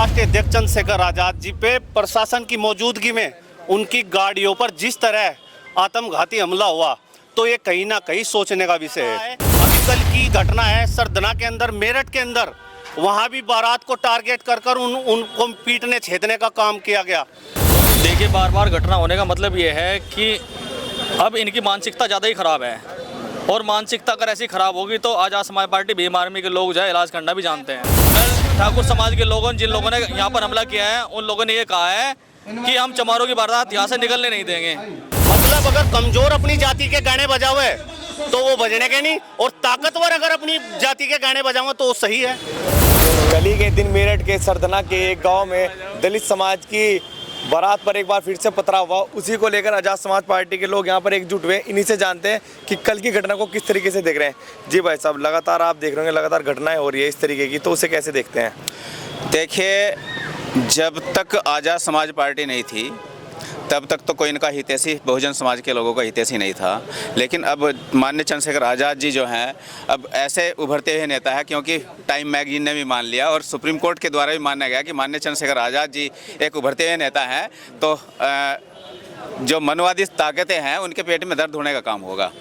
राष्ट्रीय अध्यक्ष चंद्रशेखर आजाद जी पे प्रशासन की मौजूदगी में उनकी गाड़ियों पर जिस तरह आत्मघाती हमला हुआ तो ये कहीं ना कहीं सोचने का विषय है। अभी कल की घटना है सरदना के अंदर, मेरठ के अंदर, वहाँ भी बारात को टारगेट कर उनको पीटने छेदने का काम किया गया। देखिए, बार बार घटना होने का मतलब ये है कि अब इनकी मानसिकता ज़्यादा ही ख़राब है, और मानसिकता अगर ऐसी ख़राब होगी तो आज़ाद समाज पार्टी भीम आर्मी के लोग जो है इलाज करना भी जानते हैं। कल ठाकुर समाज के लोगों, जिन लोगों ने यहाँ पर हमला किया है, उन लोगों ने ये कहा है कि हम चमारों की वारदात यहाँ से निकलने नहीं देंगे। मतलब अगर कमजोर अपनी जाति के गाने बजावे तो वो बजने के नहीं, और ताकतवर अगर अपनी जाति के गाने बजावे तो वो सही है। कल ही के दिन मेरठ के सरदना के एक गांव में दलित समाज की बारात पर एक बार फिर से पथराव हुआ। उसी को लेकर आज़ाद समाज पार्टी के लोग यहाँ पर एकजुट हुए। इन्हीं से जानते हैं कि कल की घटना को किस तरीके से देख रहे हैं। जी भाई साहब, लगातार आप देख रहे होंगे, लगातार घटनाएं हो रही है इस तरीके की, तो उसे कैसे देखते हैं? देखिए, जब तक आज़ाद समाज पार्टी नहीं थी तब तक तो कोई इनका हितैषी बहुजन समाज के लोगों का हितैषी नहीं था। लेकिन अब माननीय चंद्रशेखर आज़ाद जी जो हैं अब ऐसे उभरते हुए नेता है, क्योंकि टाइम मैगजीन ने भी मान लिया और सुप्रीम कोर्ट के द्वारा भी माना गया कि माननीय चंद्रशेखर आज़ाद जी एक उभरते हुए नेता हैं, तो जो मनवादी ताकतें हैं उनके पेट में दर्द होने का काम होगा।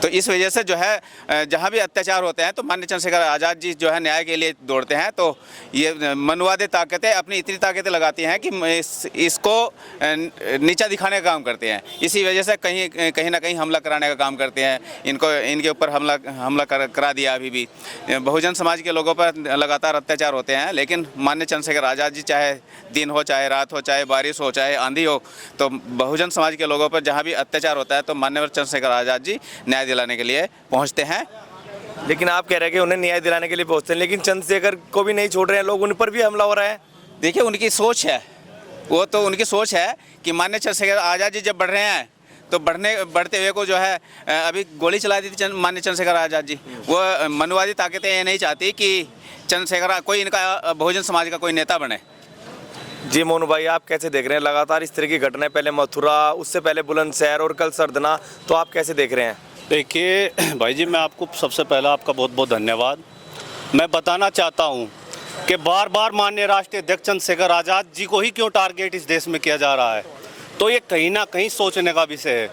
तो इस वजह से जो है जहाँ भी अत्याचार होते हैं तो माननीय चंद्रशेखर आज़ाद जी जो है न्याय के लिए दौड़ते हैं। तो ये मनवादी ताकतें अपनी इतनी ताकतें लगाती हैं कि इसको नीचा दिखाने का काम करते हैं। इसी वजह से कहीं ना कहीं हमला कराने का काम करते हैं। इनके ऊपर हमला करा दिया। अभी भी बहुजन समाज के लोगों पर लगातार अत्याचार होते हैं, लेकिन माननीय चंद्रशेखर आज़ाद जी चाहे दिन हो, चाहे रात हो, चाहे बारिश हो, चाहे आंधी हो, तो बहुजन समाज के लोगों पर जहाँ भी अत्याचार होता है तो माननीय चंद्रशेखर आज़ाद जी न्याय दिलाने के लिए पहुंचते हैं। लेकिन आप कह रहे हैं कि उन्हें न्याय दिलाने के लिए पहुंचते हैं, लेकिन चंद्रशेखर को भी नहीं छोड़ रहे हैं लोग, उन पर भी हमला हो रहा है। देखिए, उनकी सोच है, वो तो उनकी सोच है कि माननीय चंद्रशेखर आज़ाद जी जब बढ़ रहे हैं तो बढ़ते हुए को जो है अभी गोली चला दी थी माननीय चंद्रशेखर आज़ाद जी। वो मनवादी ताकतें ये नहीं चाहती कि चंद्रशेखर कोई इनका बहुजन समाज का कोई नेता बने। जी मोनू भाई, आप कैसे देख रहे हैं लगातार इस तरह की घटनाएं, पहले मथुरा, उससे पहले बुलंदशहर और कल सरदना, तो आप कैसे देख रहे हैं? देखिए भाई जी, मैं आपको सबसे पहला आपका बहुत बहुत धन्यवाद। मैं बताना चाहता हूं कि बार बार माननीय राष्ट्रीय अध्यक्ष चंद्रशेखर आज़ाद जी को ही क्यों टारगेट इस देश में किया जा रहा है, तो ये कहीं ना कहीं सोचने का विषय है।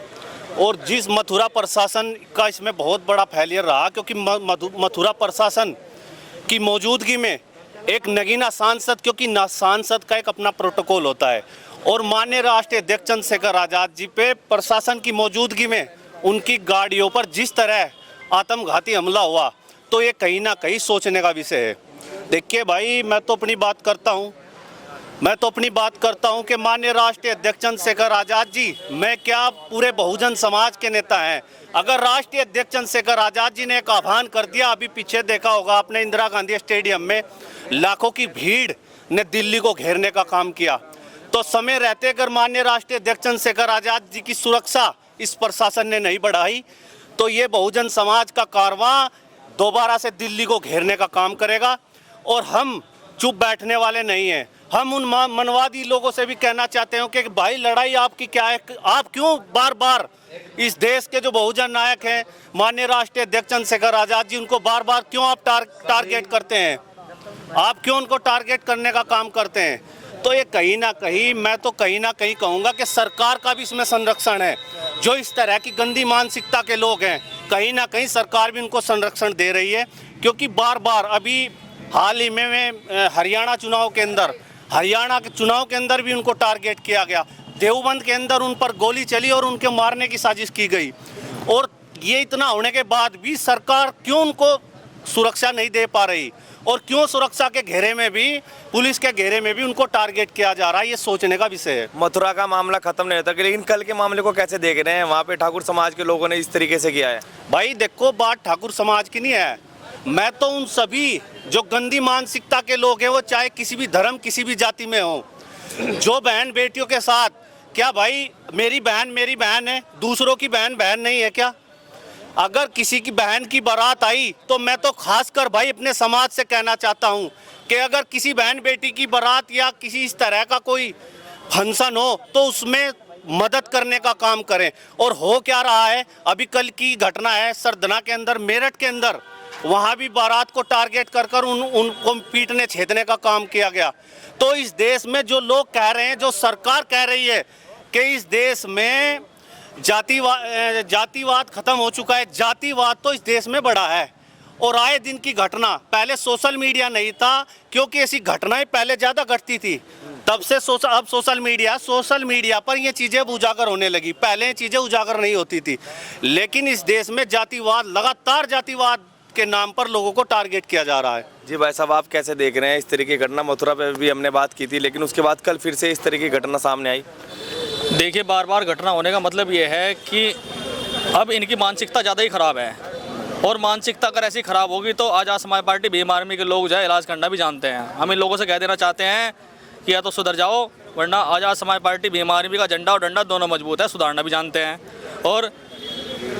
और जिस मथुरा प्रशासन का इसमें बहुत बड़ा फेलियर रहा, क्योंकि मथुरा प्रशासन की मौजूदगी में एक नगीना सांसद, क्योंकि सांसद का एक अपना प्रोटोकॉल होता है, और माननीय राष्ट्रीय अध्यक्ष चंद्रशेखर आज़ाद जी पे प्रशासन की मौजूदगी में उनकी गाड़ियों पर जिस तरह आत्मघाती हमला हुआ तो ये कहीं ना कहीं सोचने का विषय है। देखिए भाई, मैं तो अपनी बात करता हूं कि माननीय राष्ट्रीय अध्यक्ष चंद्रशेखर आज़ाद जी, मैं क्या पूरे बहुजन समाज के नेता हैं। अगर राष्ट्रीय अध्यक्ष चंद्रशेखर आज़ाद जी ने एक आह्वान कर दिया, अभी पीछे देखा होगा आपने, इंदिरा गांधी स्टेडियम में लाखों की भीड़ ने दिल्ली को घेरने का काम किया, तो समय रहते अगर माननीय राष्ट्रीय अध्यक्ष चंद्रशेखर आज़ाद जी की सुरक्षा इस प्रशासन ने नहीं बढ़ाई तो ये बहुजन समाज का कारवां दोबारा से दिल्ली को घेरने का काम करेगा। और हम चुप बैठने वाले नहीं हैं। हम उन मनवादी लोगों से भी कहना चाहते हैं कि भाई, लड़ाई आपकी क्या है? आप क्यों बार बार इस देश के जो बहुजन नायक हैं माननीय राष्ट्रीय अध्यक्ष चंद्रशेखर आज़ाद जी, उनको बार बार क्यों आप टारगेट करते हैं? आप क्यों उनको टारगेट करने का काम करते हैं? तो ये कहीं ना कहीं, मैं तो कहीं ना कहीं कहूँगा कि सरकार का भी इसमें संरक्षण है। जो इस तरह की गंदी मानसिकता के लोग हैं, कहीं ना कहीं सरकार भी उनको संरक्षण दे रही है। क्योंकि बार बार अभी हाल ही में हरियाणा के चुनाव के अंदर भी उनको टारगेट किया गया। देवबंद के अंदर उन पर गोली चली और उनके मारने की साजिश की गई। और ये इतना होने के बाद भी सरकार क्यों उनको सुरक्षा नहीं दे पा रही, और क्यों सुरक्षा के घेरे में भी, पुलिस के घेरे में भी उनको टारगेट किया जा रहा है, ये सोचने का विषय है। मथुरा का मामला खत्म नहीं होता, लेकिन कल के मामले को कैसे देख रहे हैं? वहाँ पे ठाकुर समाज के लोगों ने इस तरीके से किया है। भाई देखो, बात ठाकुर समाज की नहीं है। मैं तो उन सभी जो गंदी मानसिकता के लोग हैं, वो चाहे किसी भी धर्म, किसी भी जाति में हो, जो बहन बेटियों के साथ, क्या भाई मेरी बहन है, दूसरों की बहन नहीं है क्या? अगर किसी की बहन की बारात आई तो मैं तो खासकर भाई अपने समाज से कहना चाहता हूं कि अगर किसी बहन बेटी की बारात या किसी इस तरह का कोई फंक्शन हो तो उसमें मदद करने का काम करें। और हो क्या रहा है, अभी कल की घटना है सरदना के अंदर, मेरठ के अंदर, वहाँ भी बारात को टारगेट कर कर उनको पीटने छेदने का काम किया गया। तो इस देश में जो लोग कह रहे हैं, जो सरकार कह रही है कि इस देश में जातिवाद खत्म हो चुका है, जातिवाद तो इस देश में बढ़ा है। और आए दिन की घटना, पहले सोशल मीडिया नहीं था क्योंकि ऐसी घटनाएं पहले ज़्यादा घटती थी, तब से अब सोशल मीडिया पर ये चीज़ें उजागर होने लगी। पहले ये चीज़ें उजागर नहीं होती थी, लेकिन इस देश में जातिवाद, लगातार जातिवाद के नाम पर लोगों को टारगेट किया जा रहा है। जी भाई साहब, आप कैसे देख रहे हैं इस तरह की घटना? मथुरा पे भी हमने बात की थी, लेकिन उसके बाद कल फिर से इस तरह की घटना सामने आई। देखिए, बार बार घटना होने का मतलब ये है कि अब इनकी मानसिकता ज़्यादा ही ख़राब है, और मानसिकता अगर ऐसी ख़राब होगी तो आज़ाद समाज पार्टी भीम आर्मी के लोग जो है इलाज करना भी जानते हैं। हम इन लोगों से कह देना चाहते हैं कि या तो सुधर जाओ, वरना आज़ाद समाज पार्टी भीम आर्मी का झंडा और डंडा दोनों मजबूत है, सुधारना भी जानते हैं। और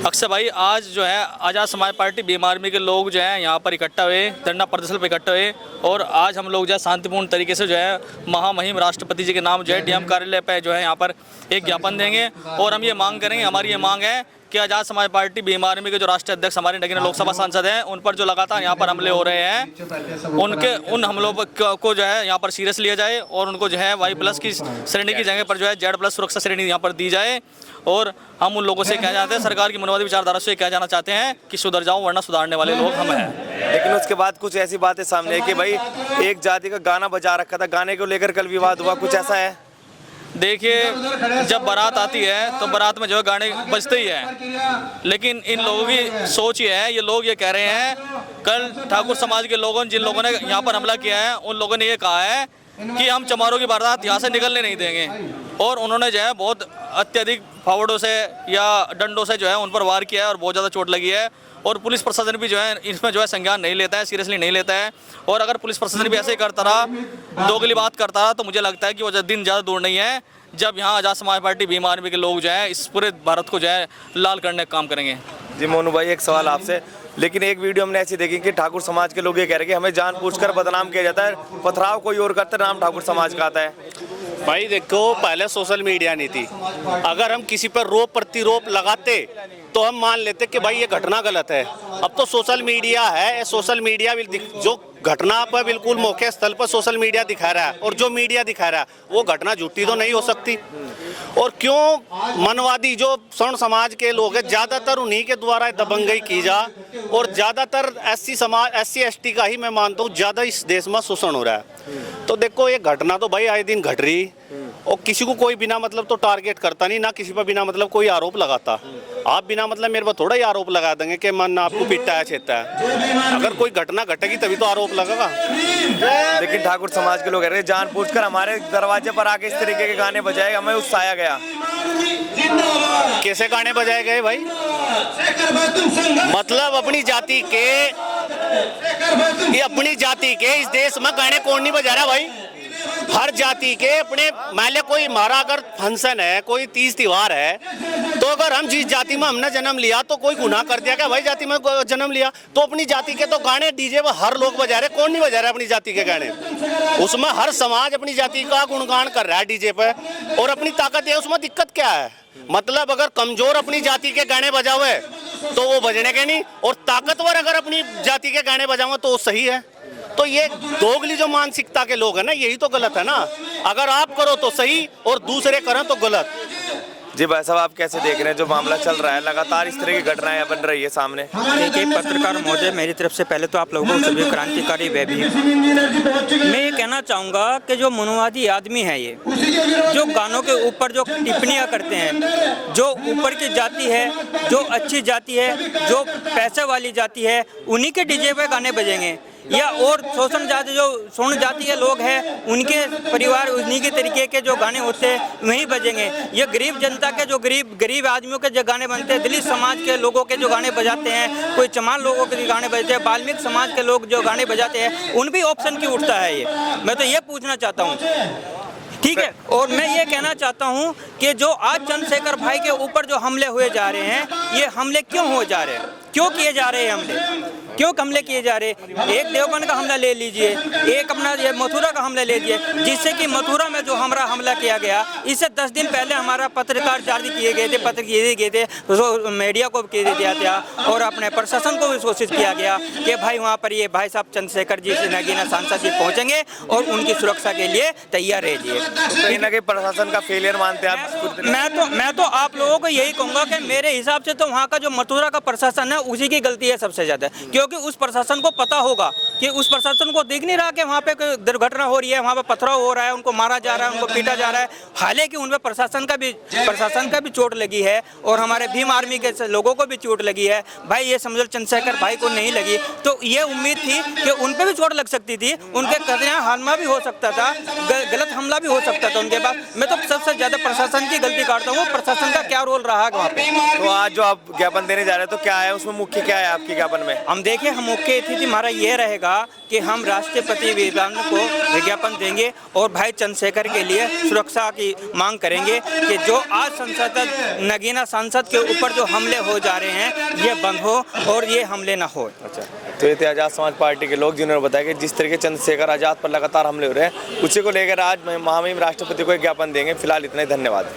अक्सर भाई, आज जो है आज़ाद समाज पार्टी भीम आर्मी के लोग जो हैं यहाँ पर इकट्ठा हुए, धरना प्रदर्शन पर इकट्ठे हुए, और आज हम लोग जो है शांतिपूर्ण तरीके से जो है महामहिम राष्ट्रपति जी के नाम जो है डीएम कार्यालय पे जो है यहाँ पर एक ज्ञापन देंगे। और हम ये मांग करेंगे, हमारी ये मांग है कि आज़ाद समाज पार्टी भीम आर्मी के जो राष्ट्रीय अध्यक्ष हमारे नगीना लोकसभा सांसद हैं, उन पर जो लगातार यहाँ पर हमले हो रहे हैं, उन हमलों को जो है यहाँ पर सीरियस लिया जाए, और उनको जो है Y+ की श्रेणी की जगह पर जो है Z+ सुरक्षा श्रेणी यहाँ पर दी जाए। और हम उन लोगों से कह जाते हैं, सरकार की मनोवादी विचारधारा से कह जाना चाहते हैं कि सुधर जाओ, वरना सुधारने वाले लोग हम हैं। लेकिन उसके बाद कुछ ऐसी बातें सामने है कि भाई एक जाति का गाना बजा रखा था, गाने को लेकर कल विवाद हुआ, कुछ ऐसा है? देखिए, जब बारात आती है तो बारात में जो है गाने बजते ही हैं, लेकिन इन लोगों की सोच ये है, ये लोग ये कह रहे हैं, कल ठाकुर समाज के लोगों, जिन लोगों ने यहाँ पर हमला किया है, उन लोगों ने ये कहा है कि हम चमारों की बारात यहाँ से निकलने नहीं देंगे। और उन्होंने जो है बहुत अत्यधिक फावड़ों से या डंडों से जो है उन पर वार किया है, और बहुत ज़्यादा चोट लगी है। और पुलिस प्रशासन भी जो है इसमें जो है संज्ञान नहीं लेता है, सीरियसली नहीं लेता है। और अगर पुलिस प्रशासन भी ऐसे ही करता रहा, दोगली बात करता रहा, तो मुझे लगता है कि वो दिन ज़्यादा दूर नहीं है जब यहाँ आज़ाद समाज पार्टी भीम आर्मी के लोग जो है इस पूरे भारत को जो है लाल करने का काम करेंगे। जी मोनू भाई, एक सवाल आपसे, लेकिन एक वीडियो हमने ऐसी देखी कि ठाकुर समाज के लोग ये कह रहे हैं कि हमें जानबूझकर बदनाम किया जाता है, पथराव कोई और करता है, नाम ठाकुर समाज का आता है। भाई देखो, पहले सोशल मीडिया नहीं थी, अगर हम किसी पर रोप प्रतिरोप लगाते तो हम मान लेते कि भाई ये घटना गलत है। अब तो सोशल मीडिया है, सोशल मीडिया जो घटना पर बिल्कुल मौके स्थल पर सोशल मीडिया दिखा रहा है, और जो मीडिया दिखा रहा है वो घटना झूठी तो नहीं हो सकती। और क्यों मनवादी जो स्वर्ण समाज के लोग हैं, ज़्यादातर उन्हीं के द्वारा दबंगई की जा, और ज़्यादातर SC समाज, SC ST का ही मैं मानता हूँ ज़्यादा इस देश में शोषण हो रहा है। तो देखो, ये घटना तो भाई आए दिन घट रही, और किसी को कोई बिना मतलब तो टारगेट करता नहीं, ना किसी पर बिना मतलब कोई आरोप लगाता। आप बिना मतलब मेरे पर थोड़ा ही आरोप लगा देंगे कि मन आपको पीटता है, छेदता है। अगर कोई घटना घटेगी तभी तो आरोप लगेगा। लेकिन ठाकुर समाज के लोग कह रहे हैं जानबूझकर हमारे दरवाजे पर आके इस तरीके के गाने बजाए, हमें उकसाया गया। कैसे गाने बजाए गए भाई? मतलब अपनी जाति के इस देश में गाने कौन नहीं बजा रहा भाई? हर जाति के अपने, मान लिया कोई हमारा अगर फंक्शन है, कोई तीज त्योहार है, तो अगर हम जिस जाति में हमने जन्म लिया तो कोई गुनाह कर दिया क्या भाई? जाति में जन्म लिया तो अपनी जाति के तो गाने डीजे पर हर लोग बजा रहे, कौन नहीं बजा रहा अपनी जाति के गाने? उसमें हर समाज अपनी जाति का गुणगान कर रहा है डीजे पे, और अपनी ताकत है, उसमें दिक्कत क्या है? मतलब अगर कमजोर अपनी जाति के गाने बजावे तो वो बजने के नहीं, और ताकतवर अगर अपनी जाति के गाने बजावे तो वो सही है। तो ये दोगली जो मानसिकता के लोग हैं ना, यही तो गलत है ना। अगर आप करो तो सही और दूसरे करें तो गलत। जी भाई साहब, आप कैसे देख रहे हैं जो मामला चल रहा है, लगातार इस तरह की घटनाएं बन रही है सामने? देखिए पत्रकार महोदय, मेरी तरफ से पहले तो आप लोगों को सभी क्रांतिकारी वे भी मैं ये कहना चाहूँगा कि जो मनोवादी आदमी है, ये जो गानों के ऊपर जो टिप्पणियाँ करते हैं, जो ऊपर की जाति है, जो अच्छी जाति है, जो पैसे वाली जाति है, उन्हीं के डीजे पे गाने बजेंगे, या और शोषण जाति जो स्वर्ण जाति के लोग हैं उनके परिवार उन्हीं के तरीके के जो गाने होते हैं वहीं बजेंगे। ये गरीब जनता के जो गरीब आदमियों के जो गाने बनते हैं, दलित समाज के लोगों के जो गाने बजाते हैं, कोई चमार लोगों के गाने बजाते हैं, वाल्मीकि समाज के लोग जो गाने बजाते हैं, उन भी ऑप्शन की उठता है। ये मैं तो ये पूछना चाहता हूँ, ठीक है। और मैं ये कहना चाहता हूँ कि जो आज चंद्रशेखर भाई के ऊपर जो हमले हुए जा रहे हैं, ये हमले क्यों हो जा रहे हैं? क्यों किए जा रहे हैं हमले, क्यों हमले किए जा रहे हैं? एक देवबंद का हमला ले लीजिए, एक अपना ये मथुरा का हमला ले लीजिए, जिससे कि मथुरा में जो हमारा हमला किया गया, इससे 10 दिन पहले हमारा पत्रकार जारी किए गए थे, पत्र किए गए थे, तो मीडिया को किए दिया था और अपने प्रशासन को भी कोशिश किया गया कि भाई वहाँ पर ये भाई साहब चंद्रशेखर जी से नगीना सांसद जी पहुँचेंगे और उनकी सुरक्षा के लिए तैयार रहिए। कहीं ना कहीं प्रशासन का फेलियर मानते हैं आप? मैं तो आप लोगों को यही कहूँगा कि मेरे हिसाब से तो वहाँ का जो मथुरा का प्रशासन है उसी की गलती है सबसे ज़्यादा, क्योंकि उस प्रशासन को पता होगा कि उस प्रशासन को दिख नहीं रहा कि वहाँ पे कोई दुर्घटना हो रही है, वहाँ पे पथराव हो रहा है, उनको मारा जा रहा है, उनको पीटा जा रहा है। हालांकि उनमें प्रशासन का भी चोट लगी है और हमारे भीम आर्मी के लोगों को भी चोट लगी है। भाई ये समझो चंद्रशेखर भाई को नहीं लगी तो ये उम्मीद थी कि उन पर भी चोट लग सकती थी, उनके कदम हमला भी हो सकता था, गलत हमला भी हो सकता था उनके पास। मैं तो सबसे ज़्यादा प्रशासन की गलती काटता हूँ, प्रशासन का क्या रोल रहा है वहाँ पे। तो आज जो आप ज्ञापन देने जा रहे हैं तो क्या है उसमें, मुख्य क्या है आपके ज्ञापन में? हम देखिए, हम मुख्य स्थिति हमारा ये रहेगा कि हम राष्ट्रपति को विज्ञापन देंगे और भाई चंद्रशेखर के लिए सुरक्षा की मांग करेंगे कि जो आज संसद नगीना सांसद के ऊपर जो हमले हो जा रहे हैं ये बंद हो और ये हमले ना हो। अच्छा, तो ये थे आज़ाद समाज पार्टी के लोग जिन्होंने बताया कि जिस तरीके चंद्रशेखर आज़ाद पर लगातार हमले हो रहे हैं, उसी को लेकर आज महामहिम राष्ट्रपति को एक ज्ञापन देंगे। फिलहाल इतना ही, धन्यवाद।